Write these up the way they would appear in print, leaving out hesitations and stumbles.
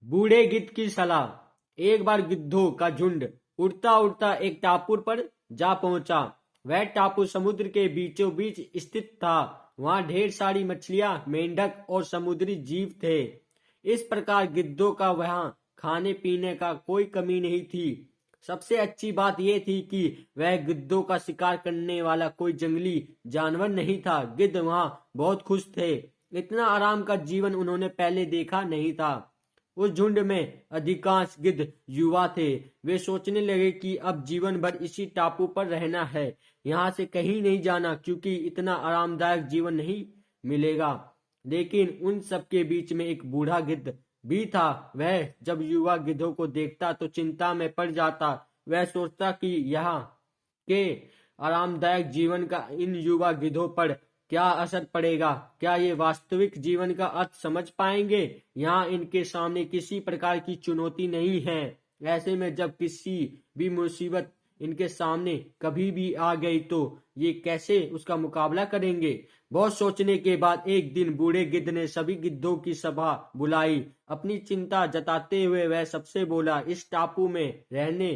बूढ़े गिद्ध की सलाह। एक बार गिद्धों का झुंड उड़ता उड़ता एक टापू पर जा पहुंचा। वह टापू समुद्र के बीचों बीच स्थित था। वहां ढेर सारी मछलियां, मेंढक और समुद्री जीव थे। इस प्रकार गिद्धों का वहां खाने पीने का कोई कमी नहीं थी। सबसे अच्छी बात यह थी कि वह गिद्धों का शिकार करने वाला कोई जंगली जानवर नहीं था। गिद्ध वहां बहुत खुश थे। इतना आराम का जीवन उन्होंने पहले देखा नहीं था। उस झुंड में अधिकांश गिद्ध युवा थे। वे सोचने लगे कि अब जीवन भर इसी टापू पर रहना है, यहाँ से कहीं नहीं जाना, क्योंकि इतना आरामदायक जीवन नहीं मिलेगा। लेकिन उन सबके बीच में एक बूढ़ा गिद्ध भी था। वह जब युवा गिद्धों को देखता तो चिंता में पड़ जाता। वह सोचता कि यहाँ के आरामदायक जीवन का इन युवा गिद्धों पर क्या असर पड़ेगा। क्या ये वास्तविक जीवन का अर्थ समझ पाएंगे। यहाँ इनके सामने किसी प्रकार की चुनौती नहीं है। ऐसे में जब किसी भी मुसीबत इनके सामने कभी भी आ गई तो ये कैसे उसका मुकाबला करेंगे। बहुत सोचने के बाद एक दिन बूढ़े गिद्ध ने सभी गिद्धों की सभा बुलाई। अपनी चिंता जताते हुए वह सबसे बोला, इस टापू में रहने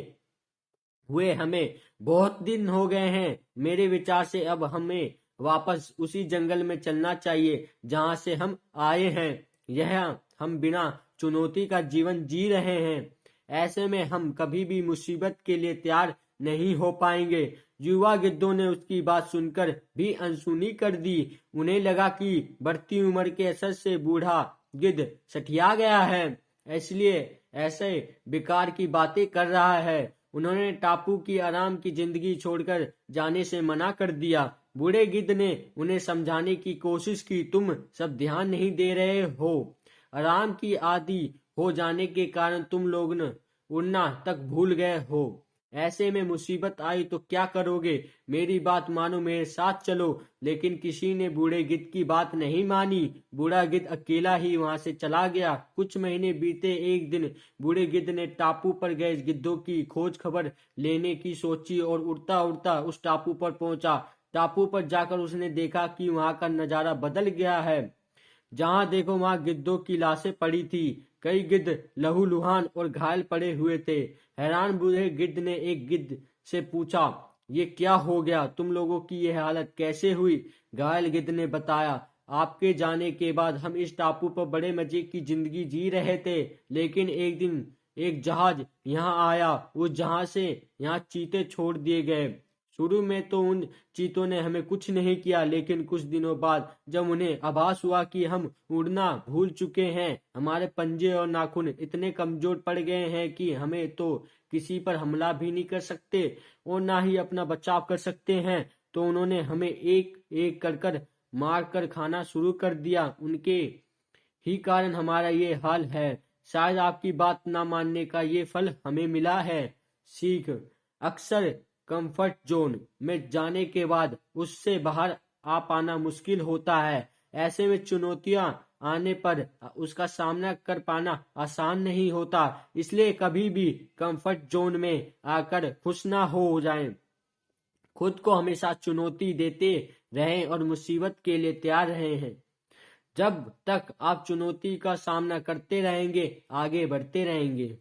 हुए हमें बहुत दिन हो गए हैं। मेरे विचार से अब हमें वापस उसी जंगल में चलना चाहिए जहां से हम आए हैं। यह हम बिना चुनौती का जीवन जी रहे हैं। ऐसे में हम कभी भी मुसीबत के लिए तैयार नहीं हो पाएंगे। युवा गिद्धों ने उसकी बात सुनकर भी अनसुनी कर दी। उन्हें लगा कि बढ़ती उम्र के असर से बूढ़ा गिद्ध सठिया गया है, इसलिए ऐसे बेकार की बातें कर रहा है। उन्होंने टापू की आराम की जिंदगी छोड़कर जाने से मना कर दिया। बूढ़े गिद्ध ने उन्हें समझाने की कोशिश की, तुम सब ध्यान नहीं दे रहे हो। आराम की आदी हो जाने के कारण तुम लोग उड़ना तक भूल गए हो। ऐसे में मुसीबत आई तो क्या करोगे। मेरी बात मानो, मेरे साथ चलो। लेकिन किसी ने बूढ़े गिद्ध की बात नहीं मानी। बूढ़ा गिद्ध अकेला ही वहां से चला गया। कुछ महीने बीते। एक दिन बूढ़े गिद्ध ने टापू पर गए गिद्धों की खोज खबर लेने की सोची और उड़ता उड़ता उस टापू पर पहुंचा। टापू पर जाकर उसने देखा कि वहां का नजारा बदल गया है। जहां देखो वहां गिद्धों की लाशें पड़ी थी। कई गिद्ध लहूलुहान और घायल पड़े हुए थे। हैरान बूढ़े गिद्ध ने एक गिद्ध से पूछा, ये क्या हो गया, तुम लोगों की यह हालत कैसे हुई। घायल गिद्ध ने बताया, आपके जाने के बाद हम इस टापू पर बड़े मजे की जिंदगी जी रहे थे। लेकिन एक दिन एक जहाज यहाँ आया। उस जहाज से यहाँ चीते छोड़ दिए गए। शुरू में तो उन चीतों ने हमें कुछ नहीं किया, लेकिन कुछ दिनों बाद जब उन्हें आभास हुआ कि हम उड़ना भूल चुके हैं, हमारे पंजे और नाखून इतने कमजोर पड़ गए हैं कि हमें तो किसी पर हमला भी नहीं कर सकते और ना ही अपना बचाव कर सकते हैं, तो उन्होंने हमें एक एक कर मार कर खाना शुरू कर दिया। उनके ही कारण हमारा ये हाल है। शायद आपकी बात ना मानने का ये फल हमें मिला है। सीख, अक्सर कंफर्ट जोन में जाने के बाद उससे बाहर आ पाना मुश्किल होता है। ऐसे में चुनौतियां आने पर उसका सामना कर पाना आसान नहीं होता। इसलिए कभी भी कंफर्ट जोन में आकर खुश ना हो जाएं। खुद को हमेशा चुनौती देते रहें और मुसीबत के लिए तैयार रहें। जब तक आप चुनौती का सामना करते रहेंगे, आगे बढ़ते रहेंगे।